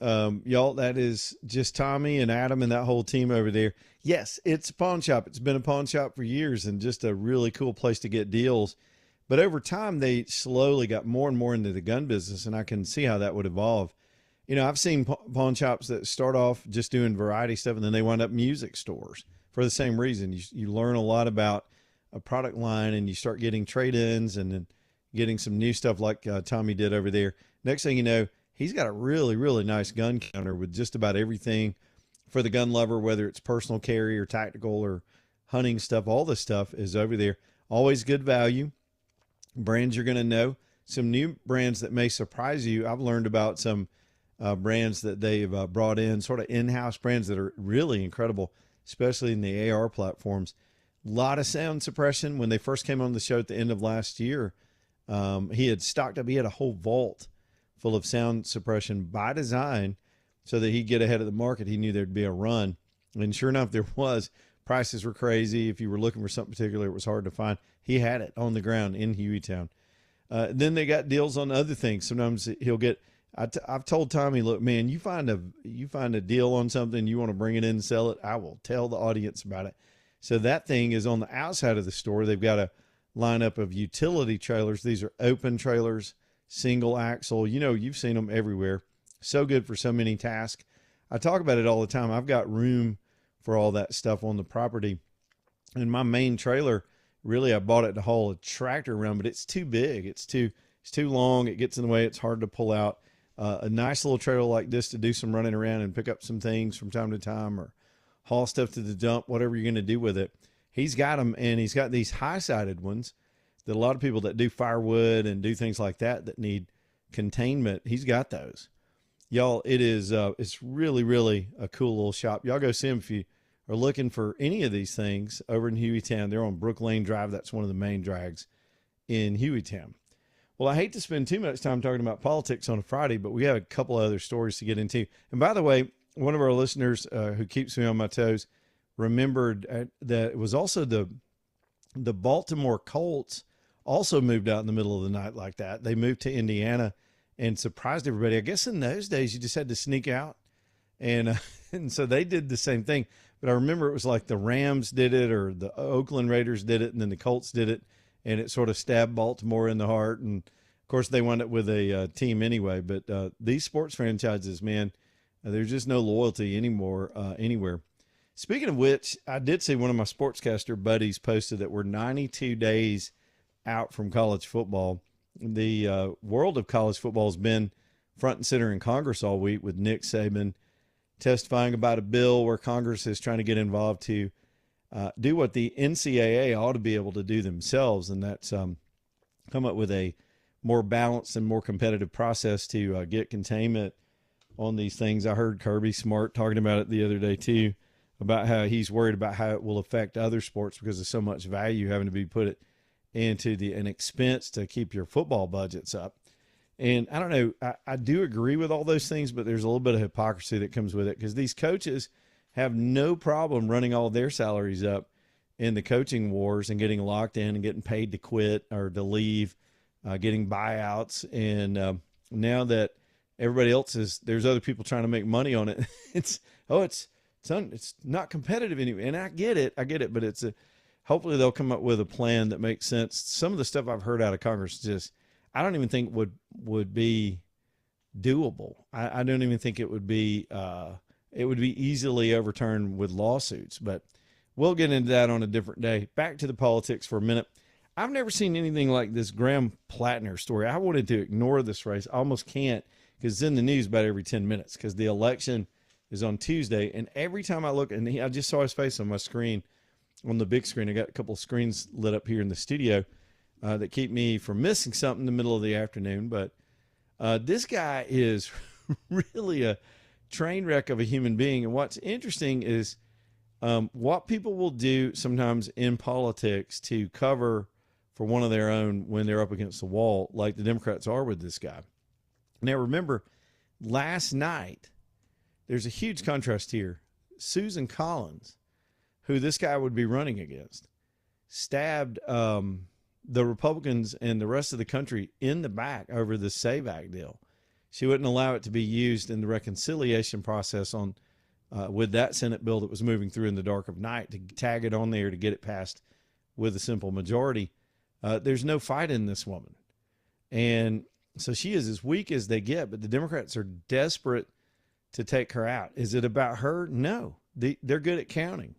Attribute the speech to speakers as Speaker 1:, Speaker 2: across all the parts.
Speaker 1: Y'all, that is just Tommy and Adam and that whole team over there. Yes, it's a pawn shop. It's been a pawn shop for years and just a really cool place to get deals. But over time, they slowly got more and more into the gun business, and I can see how that would evolve. I've seen pawn shops that start off just doing variety stuff, and then they wind up music stores for the same reason. You learn a lot about a product line, and you start getting trade ins, and then getting some new stuff like Tommy did over there. Next thing you know, he's got a really, really nice gun counter with just about everything for the gun lover, whether it's personal carry or tactical or hunting stuff. All this stuff is over there. Always good value. Brands you're going to know. Some new brands that may surprise you. I've learned about some brands that they've brought in, sort of in-house brands that are really incredible, especially in the AR platforms. A lot of sound suppression. When they first came on the show at the end of last year, he had stocked up. He had a whole vault full of sound suppression by design so that he'd get ahead of the market. He knew there'd be a run. And sure enough, there was. Prices were crazy. If you were looking for something particular, it was hard to find. He had it on the ground in Hueytown. Then they got deals on other things. Sometimes he'll get, I've told Tommy, look, man, you find a deal on something, you want to bring it in and sell it, I will tell the audience about it. So that thing is on the outside of the store. They've got a lineup of utility trailers. These are open trailers, single axle. You've seen them everywhere. So good for so many tasks. I talk about it all the time. I've got room for all that stuff on the property. And my main trailer, really, I bought it to haul a tractor around, but it's too big. It's too long. It gets in the way. It's hard to pull out. A nice little trailer like this to do some running around and pick up some things from time to time, or haul stuff to the dump, whatever you're going to do with it. He's got them, and he's got these high-sided ones that a lot of people that do firewood and do things like that need containment, he's got those. Y'all, it's really, really a cool little shop. Y'all go see him if you are looking for any of these things over in Hueytown. They're on Brook Lane Drive. That's one of the main drags in Hueytown. Well, I hate to spend too much time talking about politics on a Friday, but we have a couple of other stories to get into. And by the way, one of our listeners who keeps me on my toes remembered that it was also the Baltimore Colts also moved out in the middle of the night like that. They moved to Indiana and surprised everybody. I guess in those days you just had to sneak out, and and so they did the same thing. But I remember it was like the Rams did it, or the Oakland Raiders did it, and then the Colts did it, and it sort of stabbed Baltimore in the heart. And of course they wound up with a team anyway. But these sports franchises, man, there's just no loyalty anymore anywhere. Speaking of which, I did see one of my sportscaster buddies posted that we're 92 days out from college football. The world of college football has been front and center in Congress all week, with Nick Saban testifying about a bill where Congress is trying to get involved to do what the NCAA ought to be able to do themselves, and that's come up with a more balanced and more competitive process to get containment on these things. I heard Kirby Smart talking about it the other day too, about how he's worried about how it will affect other sports because there's so much value having to be put into an expense to keep your football budgets up. And I don't know, I do agree with all those things, but there's a little bit of hypocrisy that comes with it, because these coaches have no problem running all their salaries up in the coaching wars and getting locked in and getting paid to quit or to leave, getting buyouts. And now that everybody else there's other people trying to make money on it. It's not competitive anymore. And I get it, but hopefully they'll come up with a plan that makes sense. Some of the stuff I've heard out of Congress I don't even think would be doable. I don't even think it would be easily overturned with lawsuits, but we'll get into that on a different day. Back to the politics for a minute. I've never seen anything like this Graham Plattner story. I wanted to ignore this race. I almost can't, because it's in the news about every 10 minutes, because the election is on Tuesday. And every time I look, and I just saw his face on my screen, on the big screen. I got a couple of screens lit up here in the studio that keep me from missing something in the middle of the afternoon. But this guy is really a train wreck of a human being. And what's interesting is what people will do sometimes in politics to cover for one of their own when they're up against the wall, like the Democrats are with this guy. Now, remember, last night, there's a huge contrast here. Susan Collins, who this guy would be running against, stabbed the Republicans and the rest of the country in the back over the SAVE Act deal. she wouldn't allow it to be used in the reconciliation process on with that Senate bill that was moving through in the dark of night to tag it on there to get it passed with a simple majority. There's no fight in this woman. And so she is as weak as they get, but the Democrats are desperate to take her out. Is it about her? No. They're good at counting.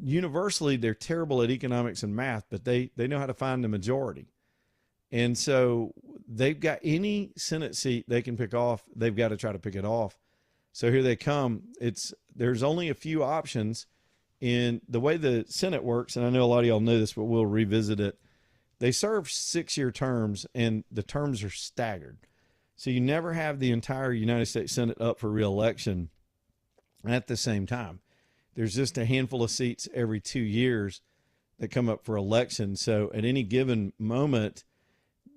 Speaker 1: Universally, they're terrible at economics and math, but they know how to find the majority. And so they've got any Senate seat they can pick off, they've got to try to pick it off. So here they come. There's only a few options in the way the Senate works, and I know a lot of y'all know this, but we'll revisit it. They serve 6-year terms, and the terms are staggered. So you never have the entire United States Senate up for re-election at the same time. There's just a handful of seats every 2 years that come up for election. So at any given moment,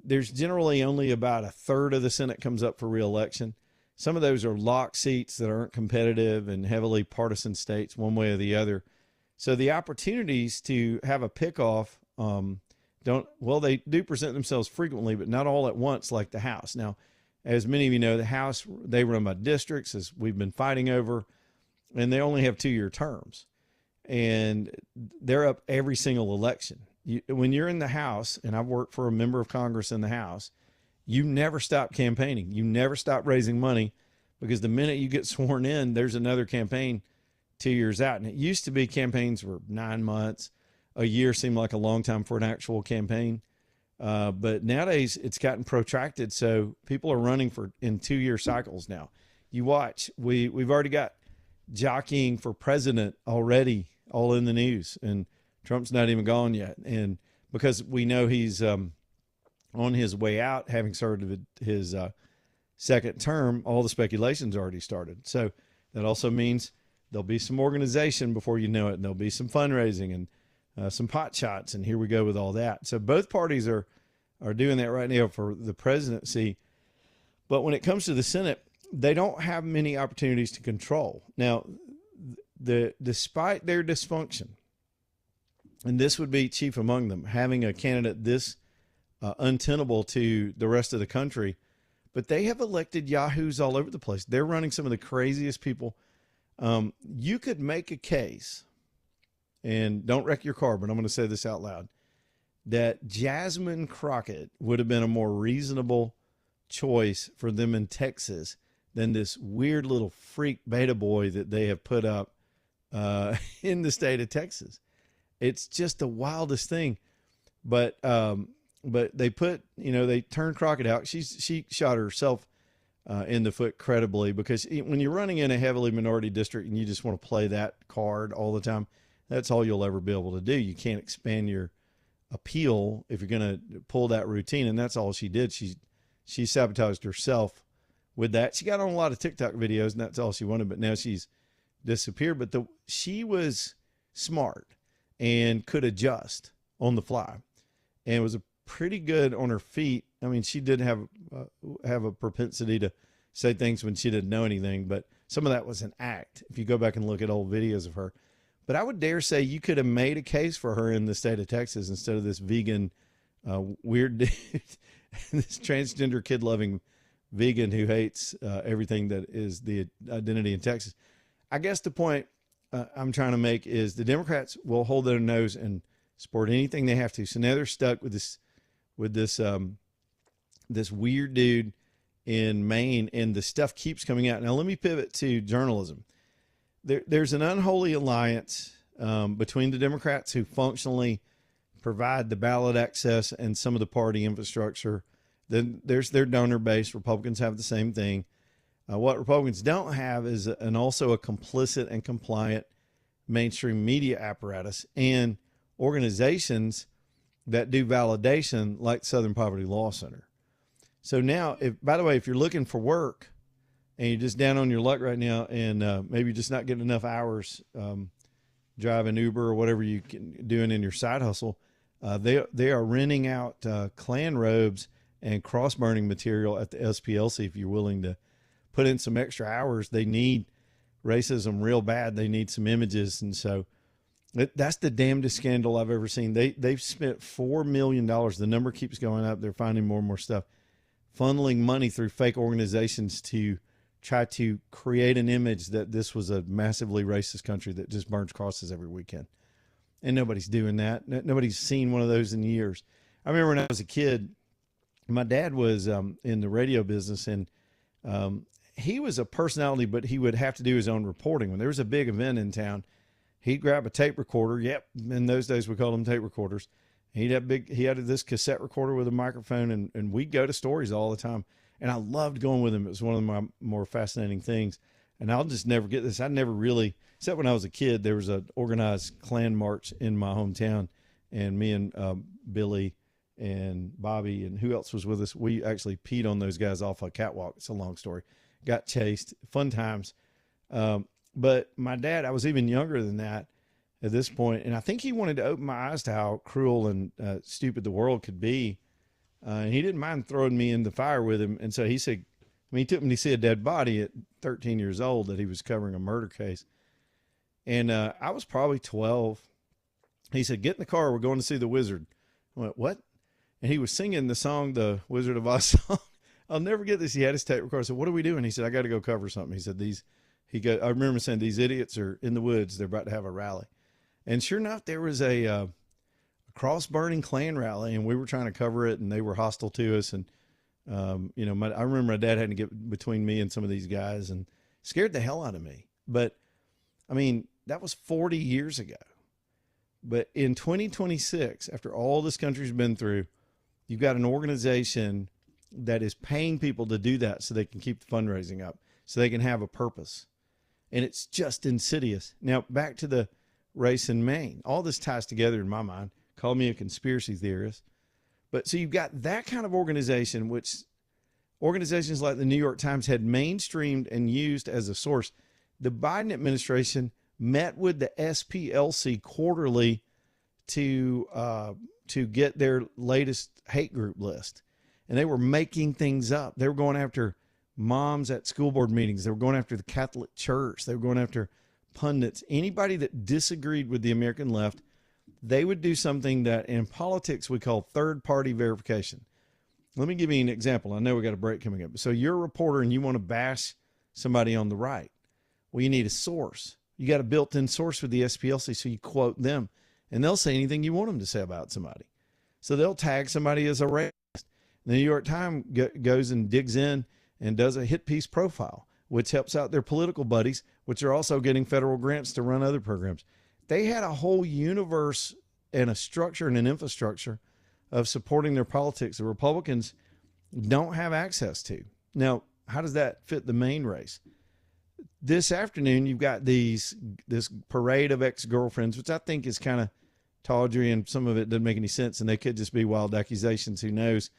Speaker 1: there's generally only about a third of the Senate comes up for re-election. Some of those are locked seats that aren't competitive and heavily partisan states one way or the other. So the opportunities to have a pickoff they do present themselves frequently, but not all at once like the House. Now, as many of you know, the House, they run by districts, as we've been fighting over, and they only have 2-year terms. And they're up every single election. When you're in the House, and I've worked for a member of Congress in the House, you never stop campaigning. You never stop raising money, because the minute you get sworn in, there's another campaign 2 years out. And it used to be campaigns were 9 months. A year seemed like a long time for an actual campaign. But nowadays it's gotten protracted. So people are running in 2-year cycles now. You watch, we've already got jockeying for president already all in the news, and Trump's not even gone yet. And because we know he's on his way out, having started his second term, all the speculation's already started. So that also means there'll be some organization before you know it, and there'll be some fundraising and some pot shots, and here we go with all that. So both parties are doing that right now for the presidency. But when it comes to the Senate, they don't have many opportunities to control. Now, despite their dysfunction, and this would be chief among them, having a candidate this untenable to the rest of the country, but they have elected yahoos all over the place. They're running some of the craziest people. You could make a case, and don't wreck your car, but I'm going to say this out loud, that Jasmine Crockett would have been a more reasonable choice for them in Texas than this weird little freak beta boy that they have put up in the state of Texas. It's just the wildest thing. But they put, they turned Crockett out. She shot herself in the foot credibly, because when you're running in a heavily minority district and you just want to play that card all the time, that's all you'll ever be able to do. You can't expand your appeal if you're going to pull that routine. And that's all she did. She sabotaged herself with that. She got on a lot of TikTok videos, and that's all she wanted, but now she's disappeared. But she was smart and could adjust on the fly, and was pretty good on her feet. I mean, she did have a propensity to say things when she didn't know anything, but some of that was an act, if you go back and look at old videos of her. But I would dare say you could have made a case for her in the state of Texas instead of this vegan, weird dude, this transgender kid-loving vegan who hates everything that is the identity in Texas. I guess the point I'm trying to make is the Democrats will hold their nose and support anything they have to. So now they're stuck with this weird dude in Maine, and the stuff keeps coming out. Now let me pivot to journalism. There's an unholy alliance between the Democrats, who functionally provide the ballot access and some of the party infrastructure. Then there's their donor base. Republicans have the same thing. What Republicans don't have is also a complicit and compliant mainstream media apparatus and organizations that do validation, like Southern Poverty Law Center. So now, by the way, if you're looking for work and you're just down on your luck right now, and maybe you're just not getting enough hours driving Uber or whatever you can doing in your side hustle, they are renting out Klan robes and cross burning material at the SPLC. If you're willing to put in some extra hours, they need racism real bad. They need some images, and so that's the damnedest scandal I've ever seen. They've spent $4 million. The number keeps going up. They're finding more and more stuff. funneling money through fake organizations to try to create an image that this was a massively racist country that just burns crosses every weekend. And nobody's doing that. Nobody's seen one of those in years. I remember when I was a kid, my dad was in the radio business, and he was a personality, but he would have to do his own reporting. When there was a big event in town, he'd grab a tape recorder. Yep, in those days we called them tape recorders. He had this cassette recorder with a microphone, and we'd go to stories all the time. And I loved going with him. It was one of my more fascinating things. And I'll just never get this. I never really, except when I was a kid, there was an organized Klan march in my hometown, and me and Billy and Bobby and who else was with us, we actually peed on those guys off a catwalk. It's a long story. Got chased, fun times. But my dad, I was even younger than that at this point, and I think he wanted to open my eyes to how cruel and stupid the world could be. And he didn't mind throwing me in the fire with him. And so he said, he took me to see a dead body at 13 years old that he was covering a murder case. And I was probably 12. He said, get in the car. We're going to see the wizard. I went, what? And he was singing the song, the Wizard of Oz song. I'll never get this. He had his tape recorder. I said, what are we doing? He said, I got to go cover something. He said, I remember saying, these idiots are in the woods. They're about to have a rally. And sure enough, there was a cross-burning Klan rally, and we were trying to cover it, and they were hostile to us. And, I remember my dad had to get between me and some of these guys, and scared the hell out of me. But, I mean, that was 40 years ago. But in 2026, after all this country's been through, you've got an organization that is paying people to do that so they can keep the fundraising up, so they can have a purpose. And it's just insidious. Now, back to the race in Maine. All this ties together in my mind. Call me a conspiracy theorist. But so you've got that kind of organization, which organizations like the New York Times had mainstreamed and used as a source. The Biden administration met with the SPLC quarterly to get their latest hate group list. And they were making things up. They were going after moms at school board meetings. They were going after the Catholic Church. They were going after pundits. Anybody that disagreed with the American left, they would do something that in politics we call third-party verification. Let me give you an example. I know we got a break coming up. So you're a reporter and you want to bash somebody on the right. Well, you need a source. You got a built-in source with the SPLC, so you quote them, and they'll say anything you want them to say about somebody. So they'll tag somebody as a racist. The New York Times goes and digs in and does a hit piece profile, which helps out their political buddies, which are also getting federal grants to run other programs. They had a whole universe and a structure and an infrastructure of supporting their politics the Republicans don't have access to. Now, how does that fit the Maine race? This afternoon, you've got this parade of ex-girlfriends, which I think is kind of tawdry, and some of it doesn't make any sense, and they could just be wild accusations, who knows,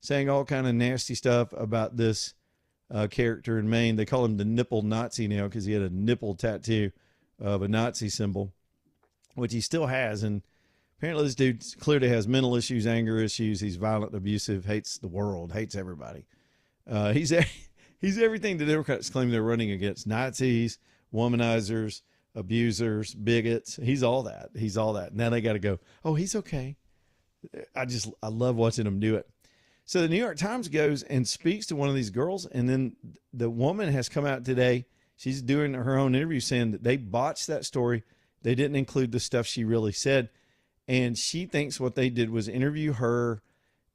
Speaker 1: saying all kind of nasty stuff about this character in Maine. They call him the nipple Nazi now because he had a nipple tattoo of a Nazi symbol, which he still has. And apparently this dude clearly has mental issues, anger issues. He's violent, abusive, hates the world, hates everybody. He's everything the Democrats claim they're running against: Nazis, womanizers, abusers, bigots. He's all that. He's all that. Now they got to go, oh, he's okay. I love watching them do it. So the New York Times goes and speaks to one of these girls, and then the woman has come out today. She's doing her own interview saying that they botched that story. They didn't include the stuff she really said. And she thinks what they did was interview her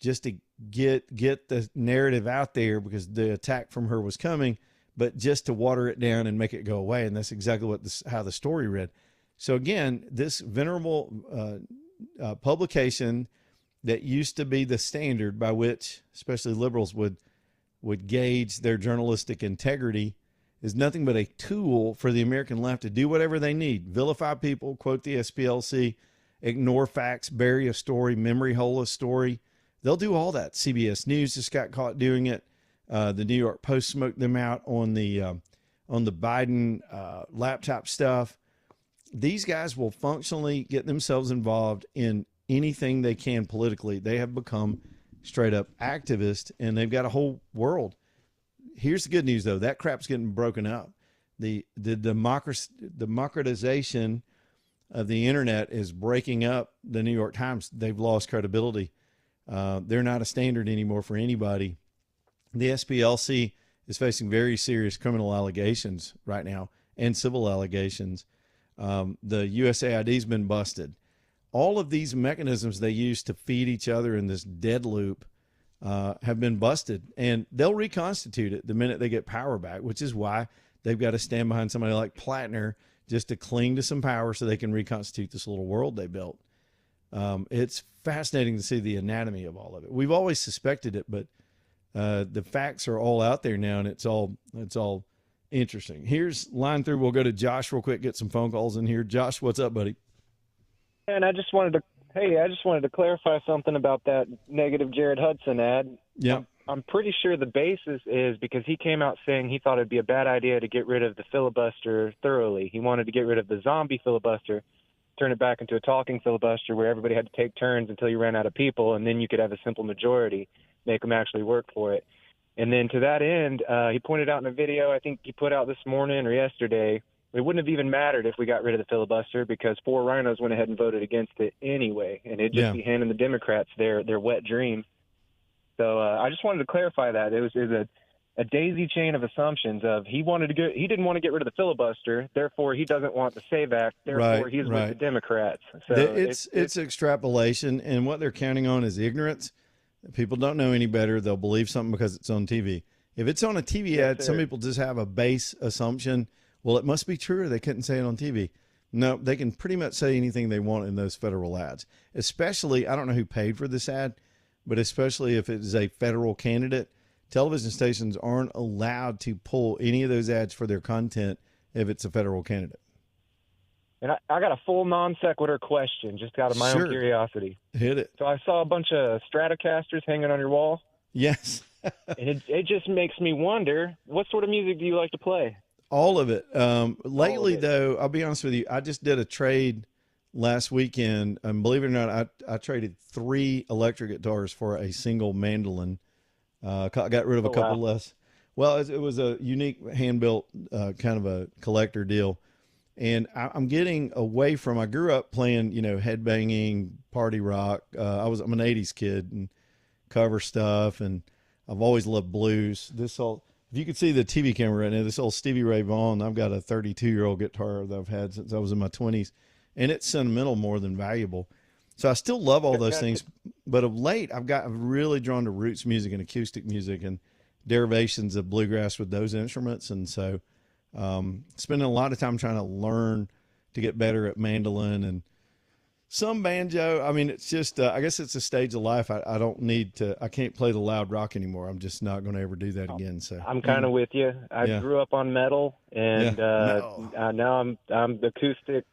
Speaker 1: just to get the narrative out there because the attack from her was coming, but just to water it down and make it go away. And that's exactly how the story read. So again, this venerable publication that used to be the standard by which especially liberals would gauge their journalistic integrity is nothing but a tool for the American left to do whatever they need. Vilify people, quote the SPLC, ignore facts, bury a story, memory hole a story. They'll do all that. CBS News just got caught doing it. The New York Post smoked them out on the Biden laptop stuff. These guys will functionally get themselves involved in anything they can politically. They have become straight up activists, and they've got a whole world. Here's the good news, though. That crap's getting broken up. The democratization of the internet is breaking up the New York Times. They've lost credibility. They're not a standard anymore for anybody. The SPLC is facing very serious criminal allegations right now and civil allegations. The USAID's been busted. All of these mechanisms they use to feed each other in this dead loop have been busted, and they'll reconstitute it the minute they get power back, which is why they've got to stand behind somebody like Plattner just to cling to some power so they can reconstitute this little world they built. It's fascinating to see the anatomy of all of it. We've always suspected it, but the facts are all out there now, and it's all interesting. Here's line through. We'll go to Josh real quick, get some phone calls in here. Josh, what's up, buddy?
Speaker 2: And I just wanted to clarify something about that negative Jared Hudson ad.
Speaker 1: Yeah.
Speaker 2: I'm pretty sure the basis is because he came out saying he thought it'd be a bad idea to get rid of the filibuster thoroughly. He wanted to get rid of the zombie filibuster, turn it back into a talking filibuster where everybody had to take turns until you ran out of people, and then you could have a simple majority, make them actually work for it. And then to that end, he pointed out in a video I think he put out this morning or yesterday, it wouldn't have even mattered if we got rid of the filibuster because 4 rhinos went ahead and voted against it anyway, and it'd just be handing the Democrats their wet dream. So I just wanted to clarify that. It was a daisy chain of assumptions of he didn't want to get rid of the filibuster, therefore he doesn't want the SAVE Act, therefore he's with the Democrats. So
Speaker 1: it's extrapolation, and what they're counting on is ignorance. People don't know any better. They'll believe something because it's on TV. If it's on a TV ad, some people just have a base assumption. Well, it must be true, or they couldn't say it on TV. No, they can pretty much say anything they want in those federal ads, especially, I don't know who paid for this ad, but especially if it is a federal candidate, television stations aren't allowed to pull any of those ads for their content if it's a federal candidate.
Speaker 2: And I got a full non sequitur question, just out of my own curiosity.
Speaker 1: Hit it.
Speaker 2: So I saw a bunch of Stratocasters hanging on your wall.
Speaker 1: Yes.
Speaker 2: And it just makes me wonder, what sort of music do you like to play?
Speaker 1: All of it. Lately, though, I'll be honest with you, I just did a trade last weekend, and believe it or not, I traded 3 electric guitars for a single mandolin. Got rid of a couple less. Well, it was a unique hand-built kind of a collector deal. And I'm getting away from, I grew up playing, headbanging, party rock. I'm an 80s kid and cover stuff, and I've always loved blues. If you could see the TV camera right now, this old Stevie Ray Vaughan, I've got a 32-year-old guitar that I've had since I was in my 20s, and it's sentimental more than valuable. So I still love all those things, but of late I've really drawn to roots music and acoustic music and derivations of bluegrass with those instruments. And so spending a lot of time trying to learn to get better at mandolin and some banjo. I mean, it's just, I guess it's a stage of life. I can't play the loud rock anymore. I'm just not going to ever do that again. So
Speaker 2: I'm kind of with you. I grew up on metal, and now I'm acoustic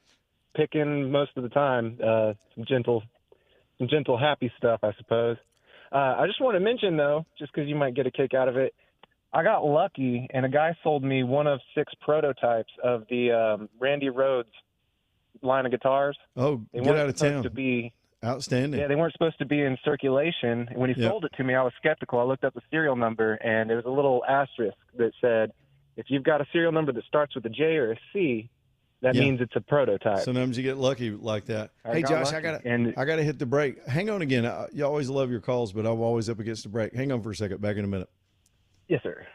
Speaker 2: picking most of the time. Some gentle, happy stuff, I suppose. I just want to mention, though, just because you might get a kick out of it, I got lucky, and a guy sold me one of 6 prototypes of the Randy Rhoads line of guitars.
Speaker 1: Oh, get out of town.
Speaker 2: To be
Speaker 1: outstanding.
Speaker 2: Yeah, they weren't supposed to be in circulation. And when he sold it to me, I was skeptical. I looked up the serial number, and there was a little asterisk that said, if you've got a serial number that starts with a J or a C, that means it's a prototype.
Speaker 1: Sometimes you get lucky like that. Hey, Josh, I gotta hit the break. Hang on again. You always love your calls, but I'm always up against the break. Hang on for a second. Back in a minute.
Speaker 2: Yes, sir.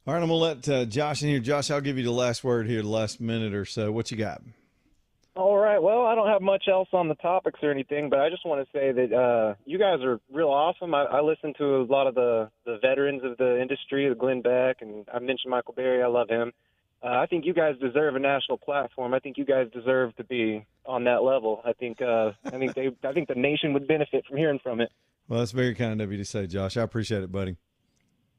Speaker 1: All right, I'm gonna let Josh in here. Josh, I'll give you the last word here, the last minute or so. What you got?
Speaker 2: All right. Well, I don't have much else on the topics or anything, but I just want to say that you guys are real awesome. I listen to a lot of the veterans of the industry, the Glenn Beck, and I mentioned Michael Berry. I love him. I think you guys deserve a national platform. I think you guys deserve to be on that level. I think the nation would benefit from hearing from it.
Speaker 1: Well, that's very kind of you to say, Josh. I appreciate it, buddy.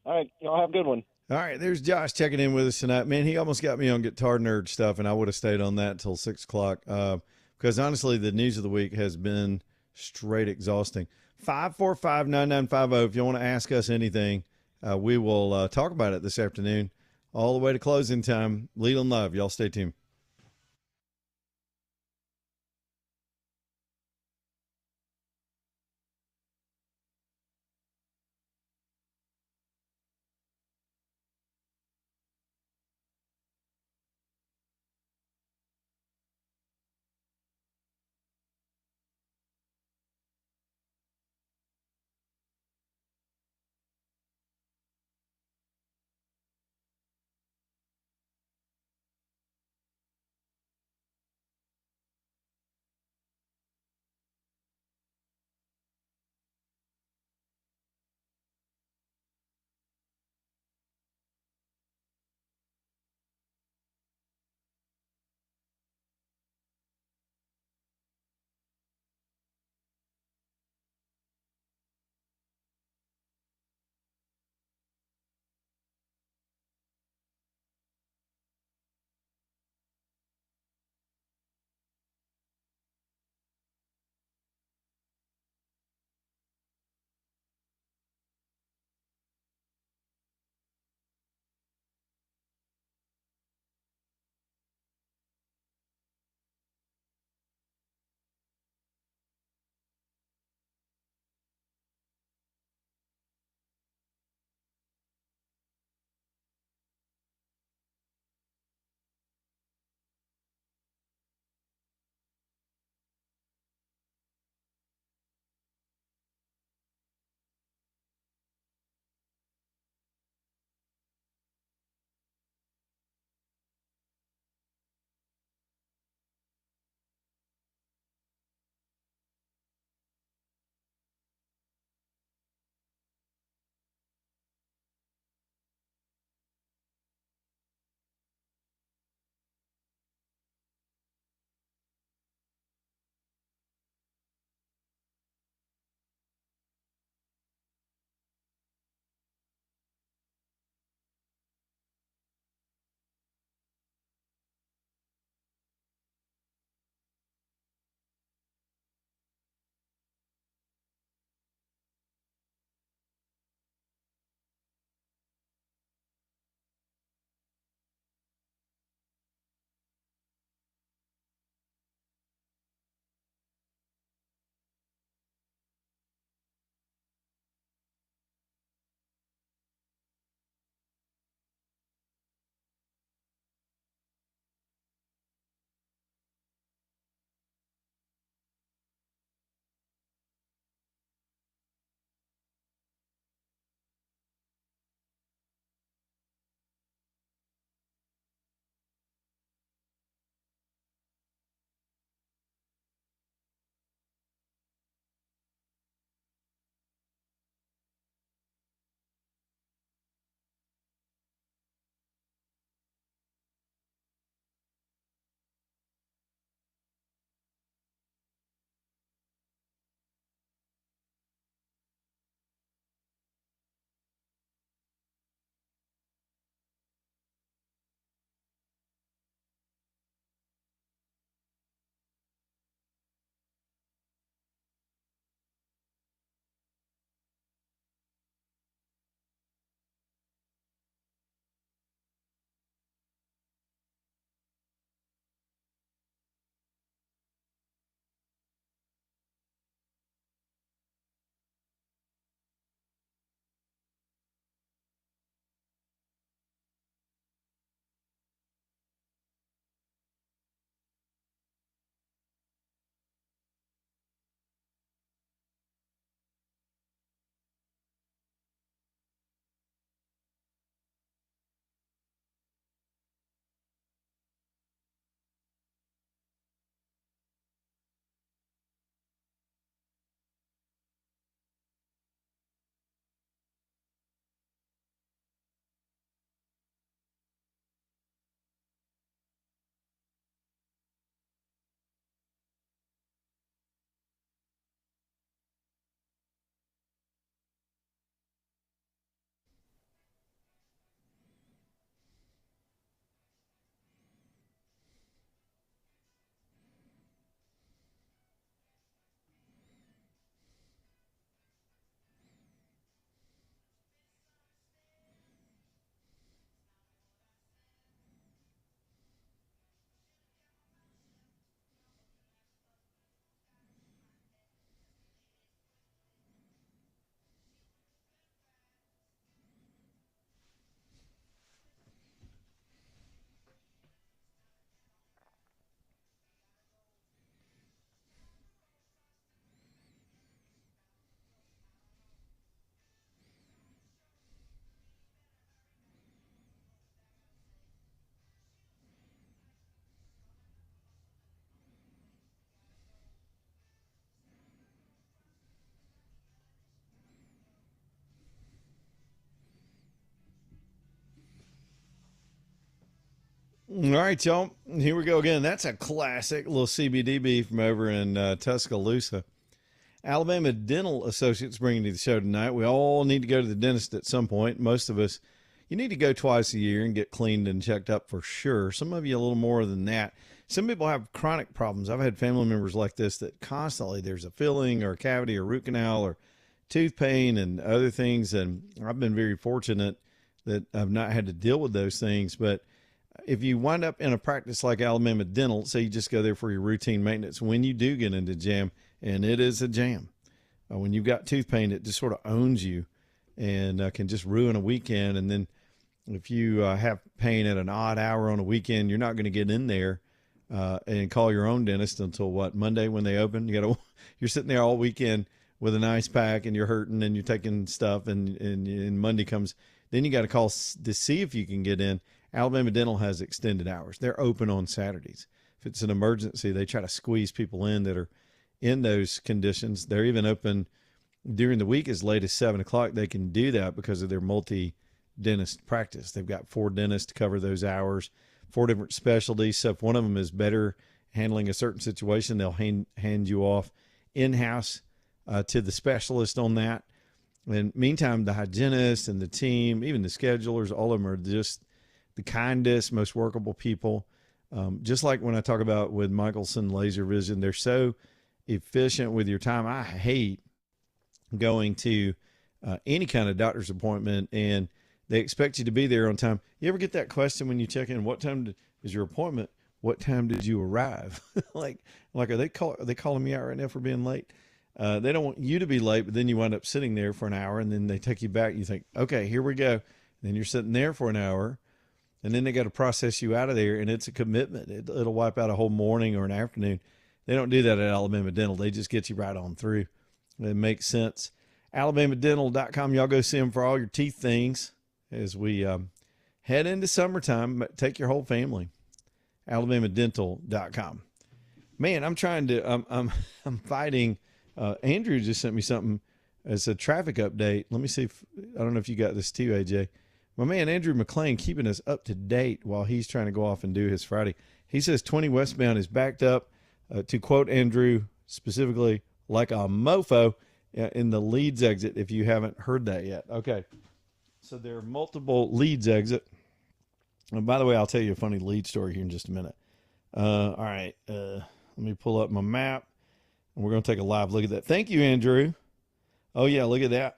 Speaker 2: All right. Y'all have a good one.
Speaker 1: All right, there's Josh checking in with us tonight. Man, he almost got me on guitar nerd stuff, and I would have stayed on that until 6 o'clock. Because honestly, the news of the week has been straight exhausting. 545-9950. If you want to ask us anything, we will talk about it this afternoon. All the way to closing time. Leland Love. Y'all stay tuned. All right, y'all. Here we go again. That's a classic little CBDB from over in Tuscaloosa. Alabama Dental Associates bringing you the show tonight. We all need to go to the dentist at some point. Most of us, you need to go twice a year and get cleaned and checked up for sure. Some of you a little more than that. Some people have chronic problems. I've had family members like this that constantly there's a filling or a cavity or root canal or tooth pain and other things. And I've been very fortunate that I've not had to deal with those things. But if you wind up in a practice like Alabama Dental, say you just go there for your routine maintenance, when you do get into jam, and it is a jam, when you've got tooth pain, it just sort of owns you and can just ruin a weekend. And then if you have pain at an odd hour on a weekend, you're not going to get in there and call your own dentist until Monday when they open. You're sitting there all weekend with an ice pack and you're hurting and you're taking stuff and Monday comes, then you got to call to see if you can get in. Alabama Dental has extended hours. They're open on Saturdays. If it's an emergency, they try to squeeze people in that are in those conditions. They're even open during the week as late as 7 o'clock. They can do that because of their multi-dentist practice. They've got 4 dentists to cover those hours, 4 different specialties. So if one of them is better handling a certain situation, they'll hand you off in-house to the specialist on that. And meantime, the hygienist and the team, even the schedulers, all of them are just the kindest, most workable people. Just like when I talk about with Michelson Laser Vision, they're so efficient with your time. I hate going to any kind of doctor's appointment and they expect you to be there on time. You ever get that question when you check in, what time is your appointment? What time did you arrive? like are they calling me out right now for being late? They don't want you to be late, but then you wind up sitting there for an hour and then they take you back. You think, okay, here we go. And then you're sitting there for an hour and then they got to process you out of there, and it's a commitment. It'll wipe out a whole morning or an afternoon. They don't do that at Alabama Dental. They just get you right on through. It makes sense. AlabamaDental.com. Y'all go see them for all your teeth things as we head into summertime. Take your whole family. AlabamaDental.com. Man, I'm fighting. Andrew just sent me something as a traffic update. Let me see I don't know if you got this too, AJ. My man, Andrew McLean, keeping us up to date while he's trying to go off and do his Friday. He says 20 westbound is backed up, to quote Andrew specifically, like a mofo in the Leeds exit, if you haven't heard that yet. Okay. So there are multiple Leeds exit. And by the way, I'll tell you a funny Leeds story here in just a minute. All right. Let me pull up my map, and we're going to take a live look at that. Thank you, Andrew. Oh, yeah, look at that.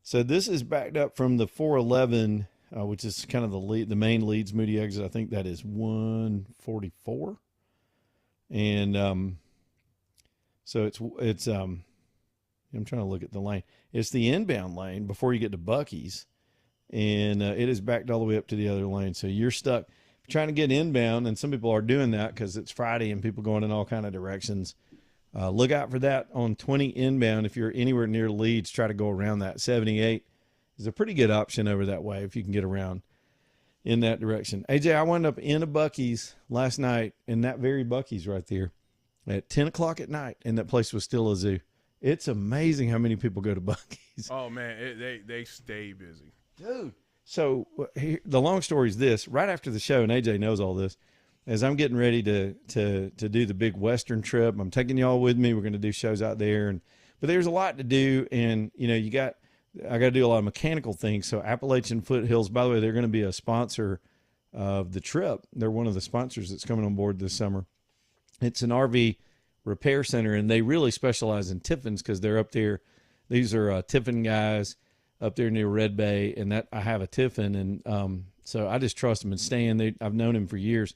Speaker 1: So this is backed up from the 411, which is kind of the main Leeds Moody exit. I think that is 144. And so it's I'm trying to look at the lane. It's the inbound lane before you get to Buc-ee's, and it is backed all the way up to the other lane. So you're stuck trying to get inbound, and some people are doing that because it's Friday and people going in all kind of directions. Look out for that on 20 inbound. If you're anywhere near Leeds, try to go around that. 78 is a pretty good option over that way if you can get around in that direction. AJ, I wound up in a Buc-ee's last night, in that very Buc-ee's right there at 10 o'clock at night, and that place was still a zoo. It's amazing how many people go to Buc-ee's.
Speaker 3: Oh, man, they stay busy.
Speaker 1: Dude. So the long story is this. Right after the show, and AJ knows all this, as I'm getting ready to do the big Western trip, I'm taking y'all with me. We're going to do shows out there, but there's a lot to do, and I got to do a lot of mechanical things. So Appalachian Foothills, by the way, they're going to be a sponsor of the trip. They're one of the sponsors that's coming on board this summer. It's an RV repair center, and they really specialize in Tiffins because they're up there. These are Tiffin guys up there near Red Bay, and that I have a Tiffin, and so I just trust them and Stan. I've known him for years.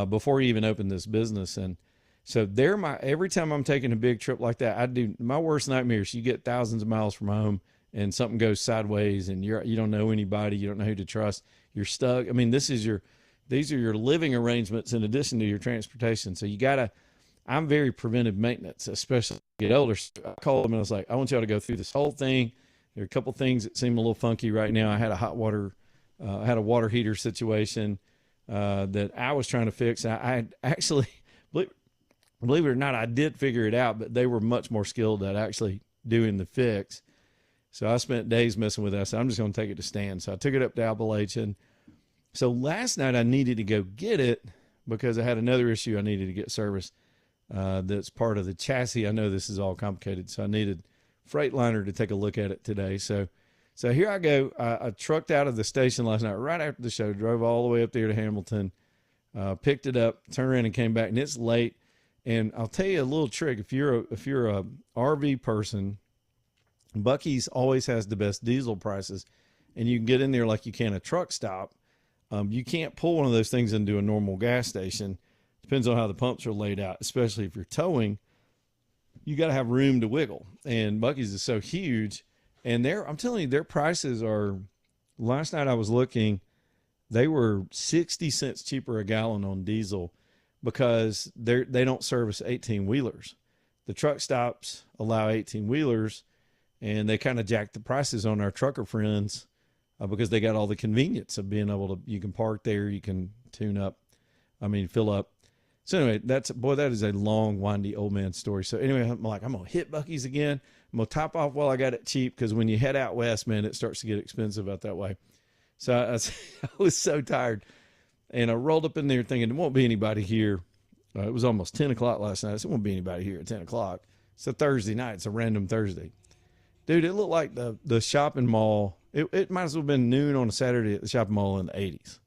Speaker 1: Before he even opened this business. And so every time I'm taking a big trip like that, I do my worst nightmares. You get thousands of miles from home and something goes sideways and you don't know anybody. You don't know who to trust. You're stuck. I mean, these are your living arrangements in addition to your transportation. So I'm very preventive maintenance, especially as I get older. So I called them and I was like, I want y'all to go through this whole thing. There are a couple things that seem a little funky right now. I had a water heater situation that I was trying to fix. I actually, believe it or not, I did figure it out, but they were much more skilled at actually doing the fix. So I spent days messing with that. So I'm just going to take it to Stan. So I took it up to Appalachian. So last night I needed to go get it because I had another issue I needed to get serviced. That's part of the chassis. I know this is all complicated, so I needed Freightliner to take a look at it today. So here I go. I trucked out of the station last night right after the show, drove all the way up there to Hamilton, picked it up, turned around and came back, and it's late. And I'll tell you a little trick. If you're a RV person, Buc-ee's always has the best diesel prices, and you can get in there like you can a truck stop. You can't pull one of those things into a normal gas station. Depends on how the pumps are laid out, especially if you're towing. You got to have room to wiggle, and Buc-ee's is so huge. And I'm telling you, their prices are. Last night I was looking, they were 60 cents cheaper a gallon on diesel because they don't service 18-wheelers. The truck stops allow 18-wheelers, and they kind of jack the prices on our trucker friends because they got all the convenience of being able to. You can park there, you can fill up. So anyway, that is a long, windy old man story. So anyway, I'm going to hit Buc-ee's again. I'm going to top off while I got it cheap because when you head out west, man, it starts to get expensive out that way. So I was so tired. And I rolled up in there thinking there won't be anybody here. It was almost 10 o'clock last night. So there won't be anybody here at 10 o'clock. It's a Thursday night. It's a random Thursday. Dude, it looked like the shopping mall. It might as well have been noon on a Saturday at the shopping mall in the 80s.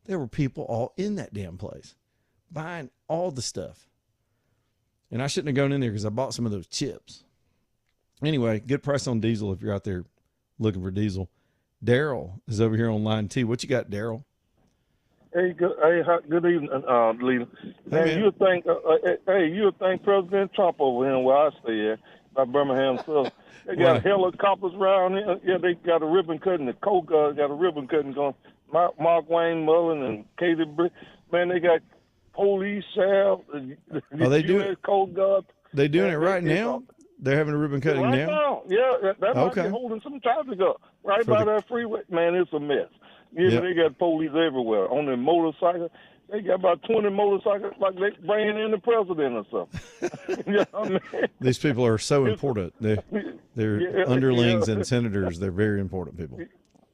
Speaker 1: There were people all in that damn place, buying all the stuff. And I shouldn't have gone in there because I bought some of those chips. Anyway, good price on diesel if you're out there looking for diesel. Daryl is over here on line 2. What you got, Daryl?
Speaker 4: Hey, good evening, Lee.
Speaker 1: Hey,
Speaker 4: you think President Trump over here where I stay at, by Birmingham, so they got
Speaker 1: Right.
Speaker 4: helicopters around here. Yeah, they got a ribbon cutting. The Coast Guard got a ribbon cutting going. Mark Wayne Mullen and Katie Britt. Man, they got police, sheriff,
Speaker 1: they do
Speaker 4: U.S. Coast Guard.
Speaker 1: They doing it right now? They're having a ribbon cutting
Speaker 4: Right
Speaker 1: now?
Speaker 4: now, yeah, that might
Speaker 1: Okay.
Speaker 4: be holding some traffic up right
Speaker 1: For
Speaker 4: by
Speaker 1: the-
Speaker 4: that freeway. Man, it's a mess. Yeah,
Speaker 1: Yep.
Speaker 4: they got police everywhere on their motorcycles. They got about 20 motorcycles like they bringing in the president or something. You know what I mean?
Speaker 1: These people are so important. They're
Speaker 4: Yeah,
Speaker 1: underlings
Speaker 4: yeah.
Speaker 1: and senators. They're very important people.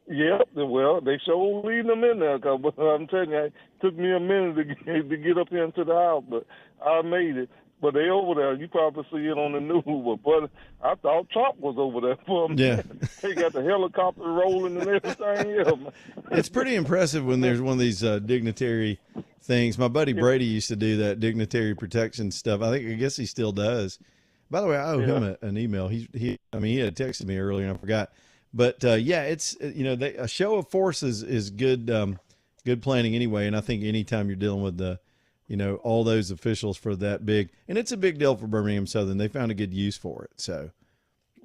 Speaker 4: Yeah, well, they sure leading them in there. Cause I'm telling you, it took me a minute to get up into the house, but I made it. But they over there. You probably see it on the news. But I thought Trump was over there for a minute.
Speaker 1: Yeah.
Speaker 4: They got the helicopter rolling and everything. Yeah, man.
Speaker 1: It's pretty impressive when there's one of these dignitary things. My buddy Brady used to do that dignitary protection stuff. I guess he still does. By the way, I owe him an email. He had texted me earlier and I forgot. But it's a show of force is good good planning anyway. And I think anytime you're dealing with all those officials for that big, and it's a big deal for Birmingham Southern. They found a good use for it. So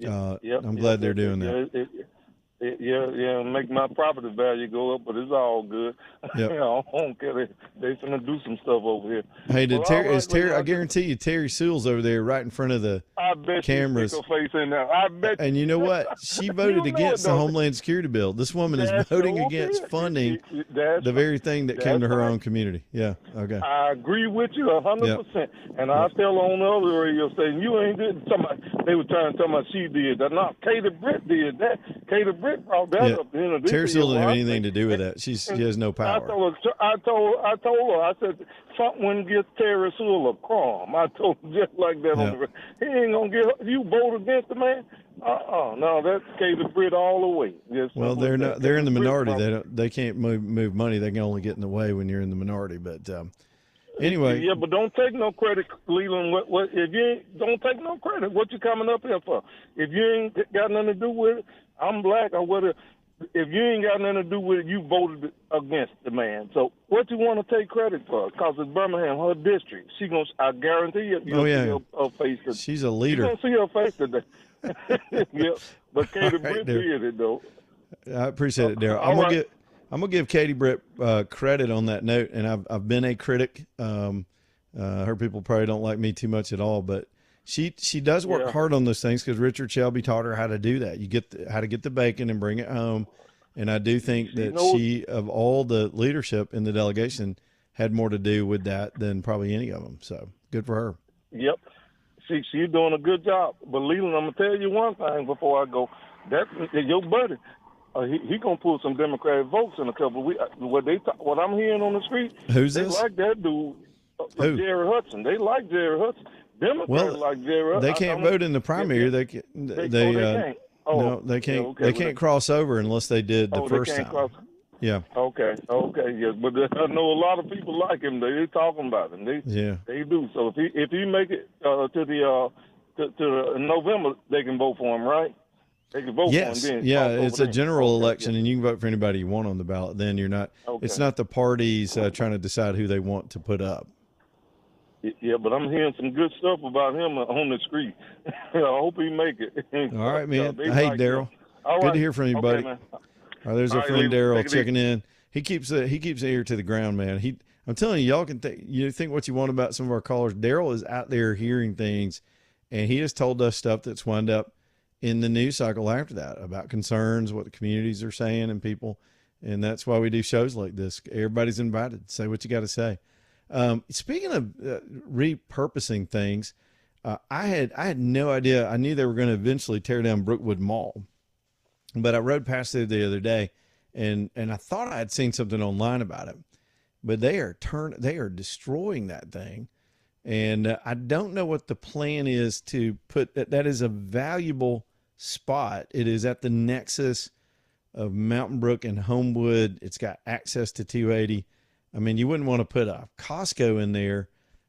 Speaker 1: I'm glad they're doing that.
Speaker 4: Make my property value go up, but it's all good.
Speaker 1: Yep.
Speaker 4: I don't care. They finna do some stuff over here.
Speaker 1: Hey,
Speaker 4: Well, all right,
Speaker 1: Terry?
Speaker 4: well,
Speaker 1: I guarantee you, Terry Sewell's over there, right in front of the
Speaker 4: I bet
Speaker 1: cameras.
Speaker 4: you stick her face in there. I bet.
Speaker 1: And you know what? She voted
Speaker 4: know
Speaker 1: against
Speaker 4: it,
Speaker 1: the
Speaker 4: don't
Speaker 1: Homeland Security bill. This woman is
Speaker 4: That's
Speaker 1: voting
Speaker 4: so
Speaker 1: against
Speaker 4: good.
Speaker 1: funding
Speaker 4: That's
Speaker 1: the very thing that came to
Speaker 4: that's
Speaker 1: her
Speaker 4: right.
Speaker 1: own community. Yeah. Okay.
Speaker 4: I agree with you 100%. And I tell her on the other radio station, you ain't did somebody. They were trying to tell me she did that. No, Katie Britt did that. Katie Britt brought that
Speaker 1: Yeah.
Speaker 4: up. You know, this
Speaker 1: Terry
Speaker 4: is
Speaker 1: Sewell didn't have
Speaker 4: what I
Speaker 1: anything
Speaker 4: think.
Speaker 1: to do with that. She has no
Speaker 4: I
Speaker 1: power.
Speaker 4: told her. I said Trump wouldn't give Terry Sewell a crumb. I told him just like that on the. He ain't gonna give. You vote against the man. No, that's Katie Britt all the way. Yes,
Speaker 1: Well, they're not. They're in the minority. They can't move money. They can only get in the way when you're in the minority. But anyway,
Speaker 4: Yeah, but don't take no credit, Leland. What if you don't take no credit? What you coming up here for? If you ain't got nothing to do with it, I'm black or whatever. If you ain't got nothing to do with it, you voted against the man. So what you want to take credit for? Because it's Birmingham, her district. I guarantee you, you'll see her face today.
Speaker 1: she's a leader.
Speaker 4: You're gonna see her face today. Yeah, but Katie
Speaker 1: All right,
Speaker 4: Britt did it though.
Speaker 1: I appreciate it, Daryl.
Speaker 4: All right.
Speaker 1: I'm gonna give Katie Britt credit on that note, and I've been a critic. Her people probably don't like me too much at all, but she does work hard on those things because Richard Shelby taught her how to do that. You get how to get the bacon and bring it home, and I do think that she, of all the leadership in the delegation, had more to do with that than probably any of them. So good for her.
Speaker 4: Yep. She's doing a good job. But Leland, I'm gonna tell you one thing before I go. That your buddy, he gonna pull some Democratic votes in a couple of weeks. What I'm hearing on the street,
Speaker 1: Who's
Speaker 4: they
Speaker 1: this?
Speaker 4: like that dude,
Speaker 1: Who?
Speaker 4: Jerry Hudson. They like Jerry Hudson. Democrats like Jerry Hudson.
Speaker 1: They can't vote in the primary. They
Speaker 4: can't.
Speaker 1: no, they can't.
Speaker 4: Okay,
Speaker 1: they can't cross over unless they did the first time. Yeah.
Speaker 4: Okay, yes, but I know a lot of people like him. They talking about him. They do. So if he make it to November, they can vote for him, right? They can vote for him. Then
Speaker 1: it's a general election, and you can vote for anybody you want on the ballot. Then you're not.
Speaker 4: Okay.
Speaker 1: It's not the parties trying to decide who they want to put up.
Speaker 4: Yeah, but I'm hearing some good stuff about him on the street. I hope he make it.
Speaker 1: All right, man. Hey, Daryl. Good to hear from you, buddy.
Speaker 4: Man.
Speaker 1: All right, there's our friend Daryl checking in. He keeps the ear to the ground, man. I'm telling you, y'all can think what you want about some of our callers. Daryl is out there hearing things, and he has told us stuff that's wound up in the news cycle after that about concerns, what the communities are saying, and people. And that's why we do shows like this. Everybody's invited. Say what you got to say. Speaking of repurposing things, I had no idea. I knew they were going to eventually tear down Brookwood Mall, but I rode past it the other day, and I thought I had seen something online about it. But they are destroying that thing, and I don't know what the plan is to put that. That is a valuable spot. It is at the nexus of Mountain Brook and Homewood. It's got access to 280. I mean, you wouldn't want to put a Costco in there,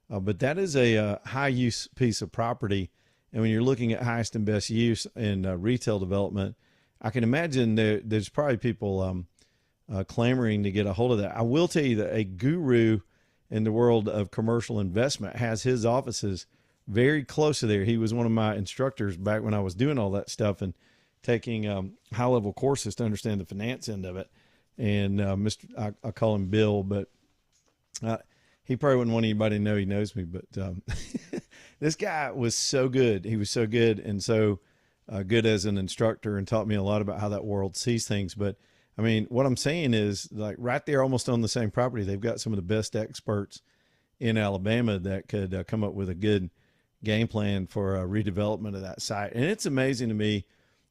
Speaker 1: but that is a high use piece of property. And when you're looking at highest and best use in retail development, I can imagine there's probably people clamoring to get a hold of that. I will tell you that a guru in the world of commercial investment has his offices very close to there. He was one of my instructors back when I was doing all that stuff and taking high level courses to understand the finance end of it. And I call him Bill, but he probably wouldn't want anybody to know he knows me. But this guy was so good. He was so good and so good as an instructor, and taught me a lot about how that world sees things. But I mean, what I'm saying is, like, right there, almost on the same property, they've got some of the best experts in Alabama that could come up with a good game plan for redevelopment of that site. And it's amazing to me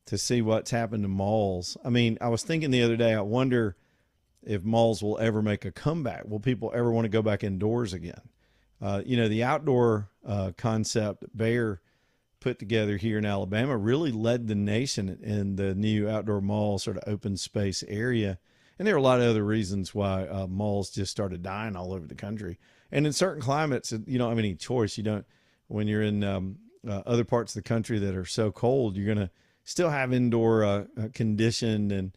Speaker 1: to see what's happened to malls. I mean, I was thinking the other day, I wonder if malls will ever make a comeback. Will people ever want to go back indoors again? The outdoor concept Bayer put together here in Alabama really led the nation in the new outdoor mall sort of open space area. And there are a lot of other reasons why malls just started dying all over the country. And in certain climates, you don't have any choice. You don't, when you're in other parts of the country that are so cold, you're going to still have indoor conditioned and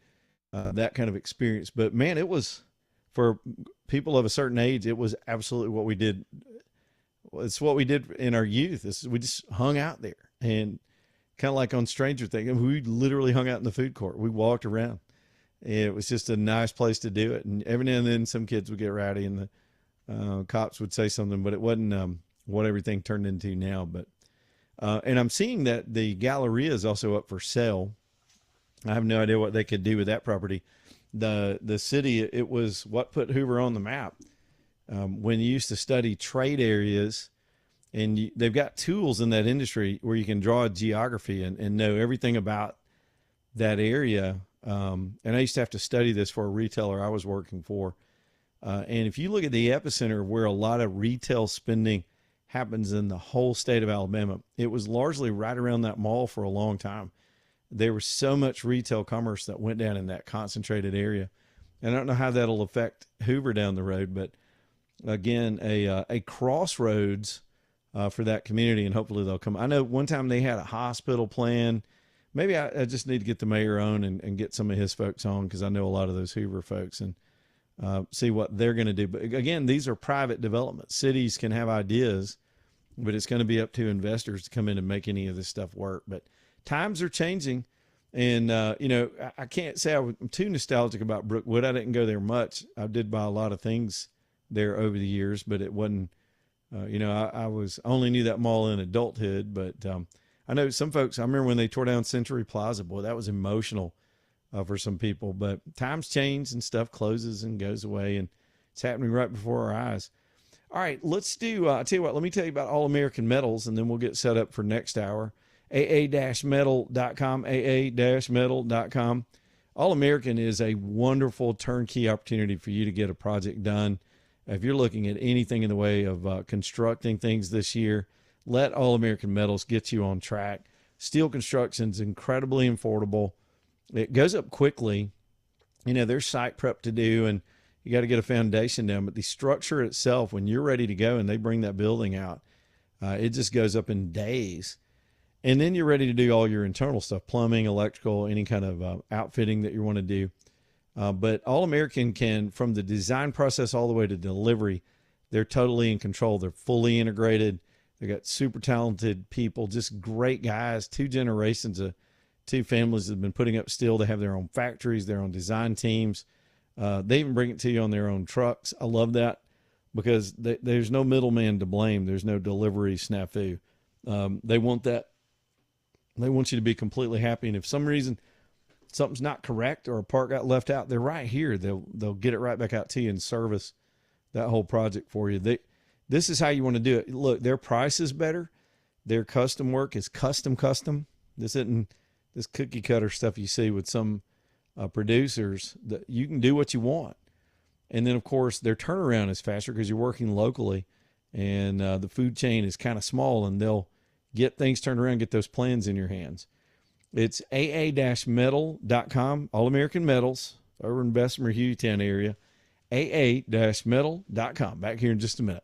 Speaker 1: that kind of experience. But man, it was, for people of a certain age, it was absolutely what we did. It's what we did in our youth. We just hung out there, and kind of like on Stranger Things, we literally hung out in the food court. We walked around. It was just a nice place to do it. And every now and then some kids would get rowdy and the cops would say something, but it wasn't what everything turned into now. But and I'm seeing that the Galleria is also up for sale. I have no idea what they could do with that property. The city, it was what put Hoover on the map. When you used to study trade areas, and they've got tools in that industry where you can draw a geography and know everything about that area. And I used to have to study this for a retailer I was working for. And if you look at the epicenter of where a lot of retail spending happens in the whole state of Alabama, it was largely right around that mall for a long time. There was so much retail commerce that went down in that concentrated area. And I don't know how that'll affect Hoover down the road, but again, a crossroads for that community, and hopefully they'll come. I know one time they had a hospital plan. Maybe I just need to get the mayor on and get some of his folks on, because I know a lot of those Hoover folks, and see what they're going to do. But again, these are private developments. Cities can have ideas, but it's going to be up to investors to come in and make any of this stuff work. But times are changing. And, I can't say I'm too nostalgic about Brookwood. I didn't go there much. I did buy a lot of things there over the years, but it wasn't, I only knew that mall in adulthood. But I know some folks, I remember when they tore down Century Plaza, boy, that was emotional for some people. But times change and stuff closes and goes away, and it's happening right before our eyes. All right, let's do, I'll tell you what, let me tell you about All American Metals, and then we'll get set up for next hour. AA-metal.com, AA-metal.com. All American is a wonderful turnkey opportunity for you to get a project done. If you're looking at anything in the way of constructing things this year, let All American Metals get you on track. Steel construction is incredibly affordable. It goes up quickly. You know, there's site prep to do, and you got to get a foundation down. But the structure itself, when you're ready to go and they bring that building out, it just goes up in days. And then you're ready to do all your internal stuff, plumbing, electrical, any kind of outfitting that you want to do. But All American can, from the design process all the way to delivery, they're totally in control. They're fully integrated. They got super talented people, just great guys. 2 generations of 2 families that have been putting up steel. They have their own factories, their own design teams. They even bring it to you on their own trucks. I love that because there's no middleman to blame. There's no delivery snafu. They want that. They want you to be completely happy. And if some reason something's not correct or a part got left out, they're right here. They'll get it right back out to you and service that whole project for you. This is how you want to do it. Look, their price is better. Their custom work is custom. This isn't this cookie cutter stuff you see with some producers. That you can do what you want. And then, of course, their turnaround is faster because you're working locally, and the food chain is kind of small, and they'll get things turned around, get those plans in your hands. It's aa-metal.com, All American Metals, over in Bessemer, Hueytown area, aa-metal.com. Back here in just a minute.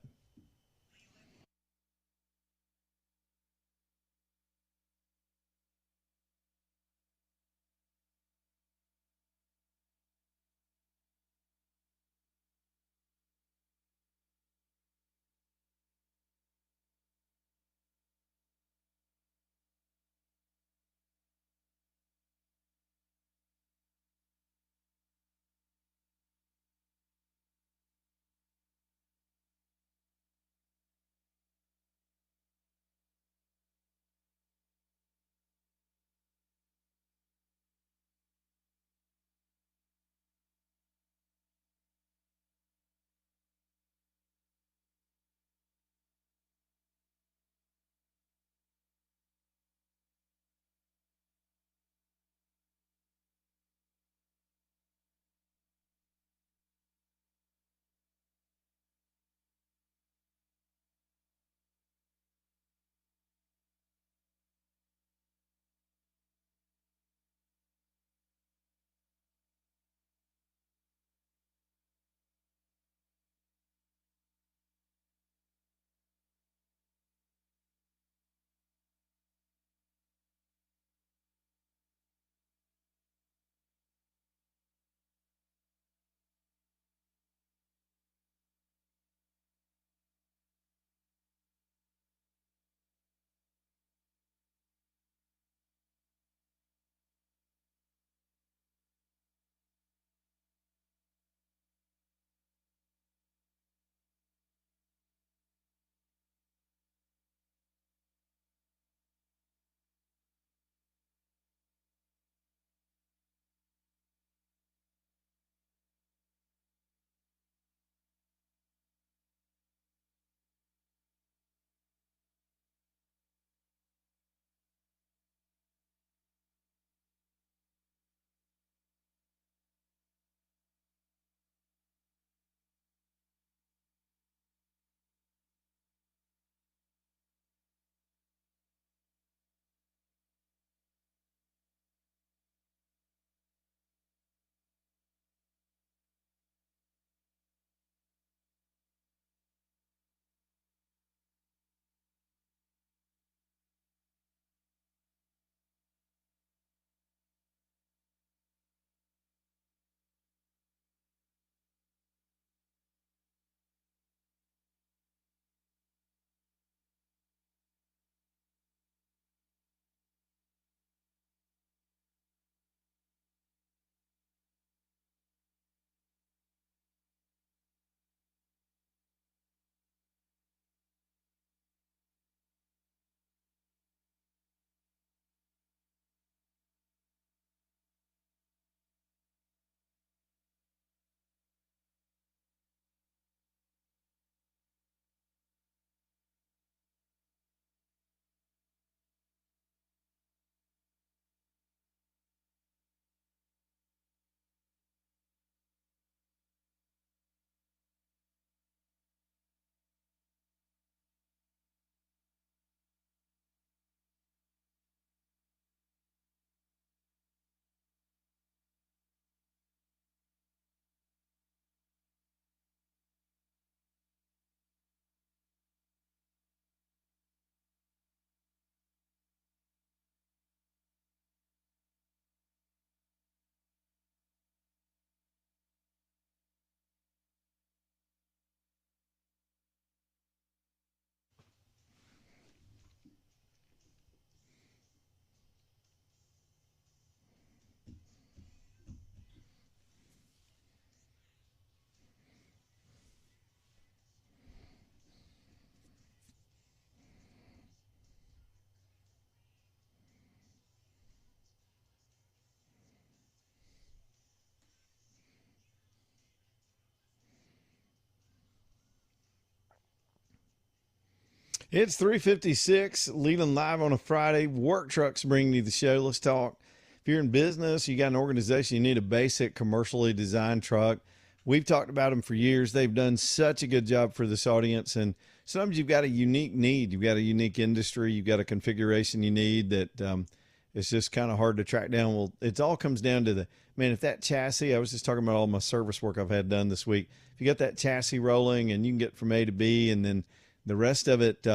Speaker 1: It's 3:56, Leland Live on a Friday. Work Trucks bringing you the show. Let's talk. If you're in business, you got an organization, you need a basic commercially designed truck. We've talked about them for years. They've done such a good job for this audience. And sometimes you've got a unique need. You've got a unique industry. You've got a configuration you need that it's just kind of hard to track down. Well, it all comes down to if that chassis, I was just talking about all my service work I've had done this week. If you got that chassis rolling and you can get from A to B, and then the rest of it,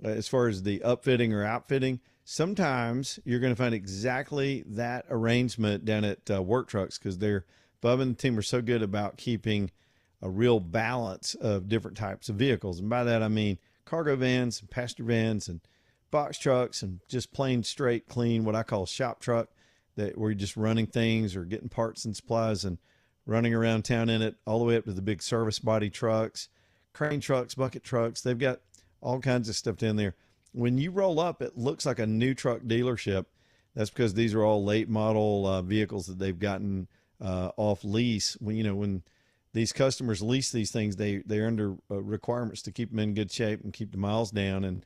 Speaker 1: as far as the upfitting or outfitting, sometimes you're going to find exactly that arrangement down at Work Trucks, because Bubba and the team are so good about keeping a real balance of different types of vehicles. And by that, I mean cargo vans and passenger vans and box trucks and just plain, straight, clean, what I call shop truck, where you're just running things or getting parts and supplies and running around town in it, all the way up to the big service body trucks, crane trucks, bucket trucks. They've got all kinds of stuff down there. When you roll up, it looks like a new truck dealership. That's because these are all late model vehicles that they've gotten off lease. When these customers lease these things, they're under requirements to keep them in good shape and keep the miles down. And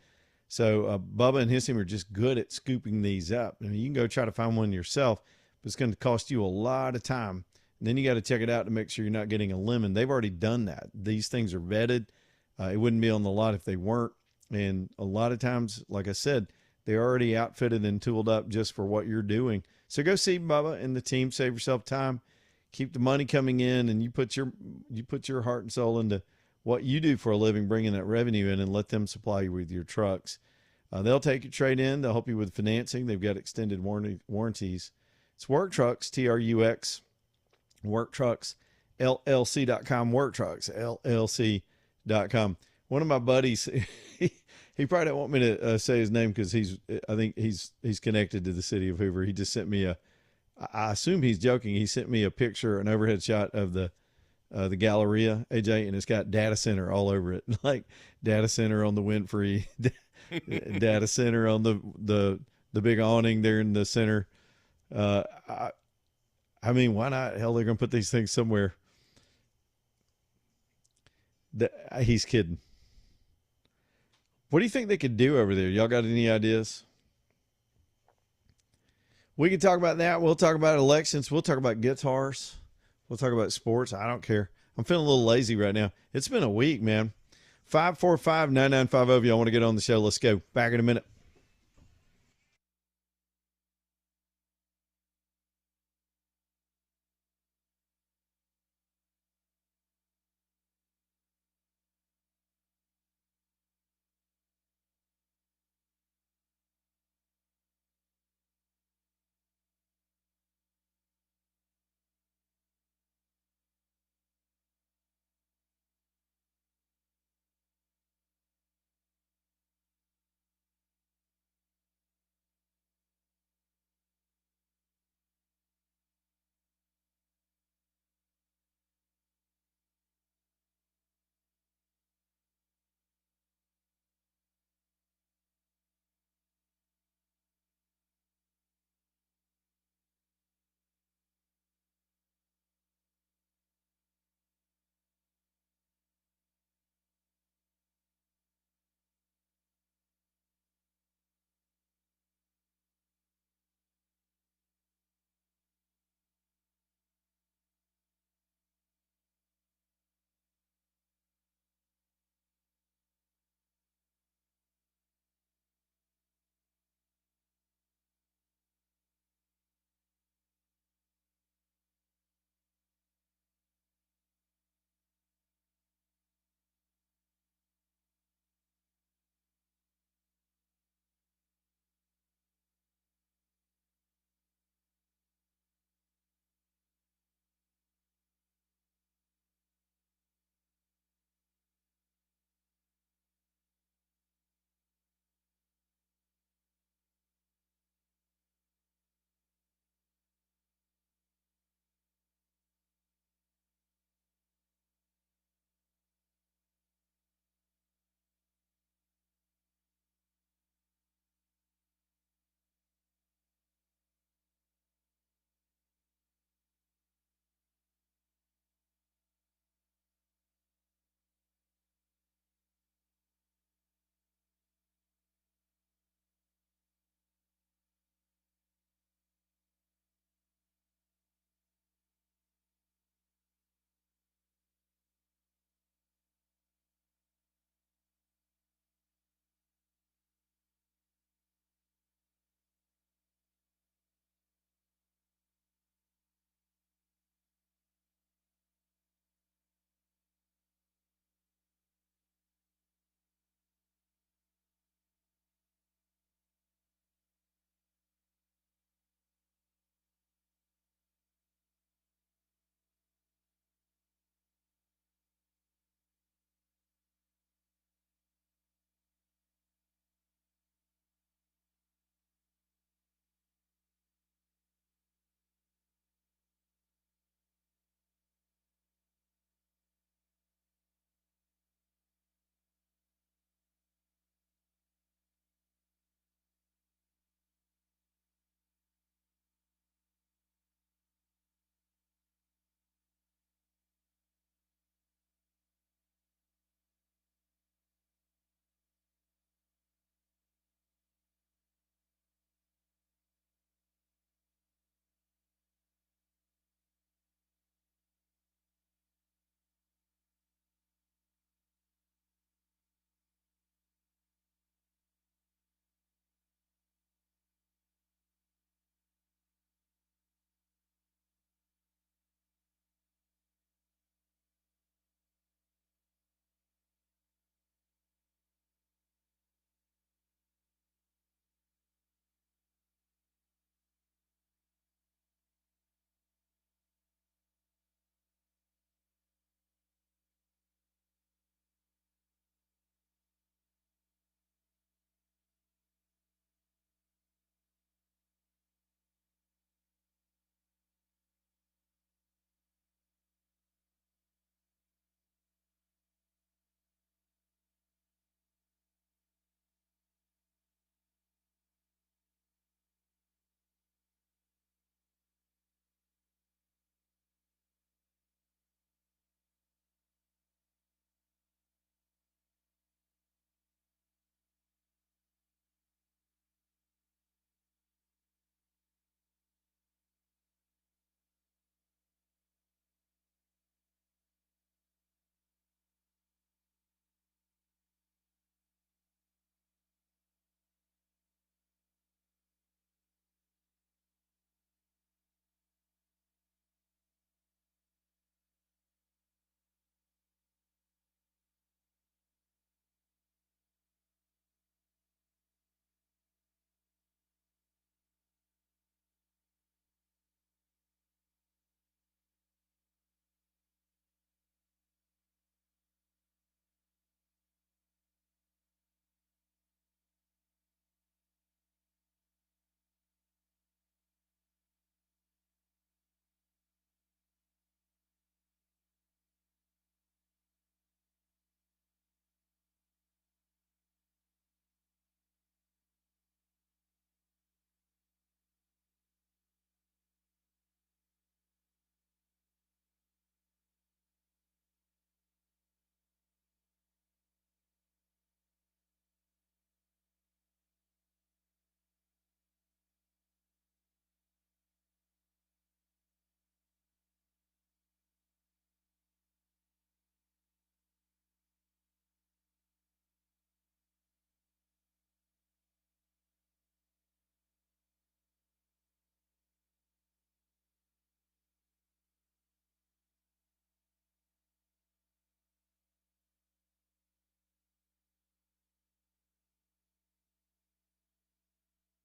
Speaker 1: so Bubba and his team are just good at scooping these up. I mean, you can go try to find one yourself, but it's going to cost you a lot of time. And then you got to check it out to make sure you're not getting a lemon. They've already done that. These things are vetted. It wouldn't be on the lot if they weren't. And a lot of times, like I said, they're already outfitted and tooled up just for what you're doing. So go see Bubba and the team. Save yourself time. Keep the money coming in, and you put your heart and soul into what you do for a living, bringing that revenue in, and let them supply you with your trucks. They'll take your trade in. They'll help you with financing. They've got extended warranties. It's Work Trucks, TRUX, Work Trucks, LLC.com, Work Trucks, LLC.com. One of my buddies, he probably don't want me to say his name because I think he's connected to the city of Hoover. He just sent me I assume he's joking. He sent me a picture, an overhead shot of the Galleria, AJ, and it's got data center all over it, like data center on the Winfrey, data center on the big awning there in the center. I mean, why not? Hell, they're going to put these things somewhere. He's kidding. What do you think they could do over there? Y'all got any ideas? We can talk about that. We'll talk about elections. We'll talk about guitars. We'll talk about sports. I don't care. I'm feeling a little lazy right now. It's been a week, man. 545-9950 if y'all want to get on the show. Let's go. Back in a minute.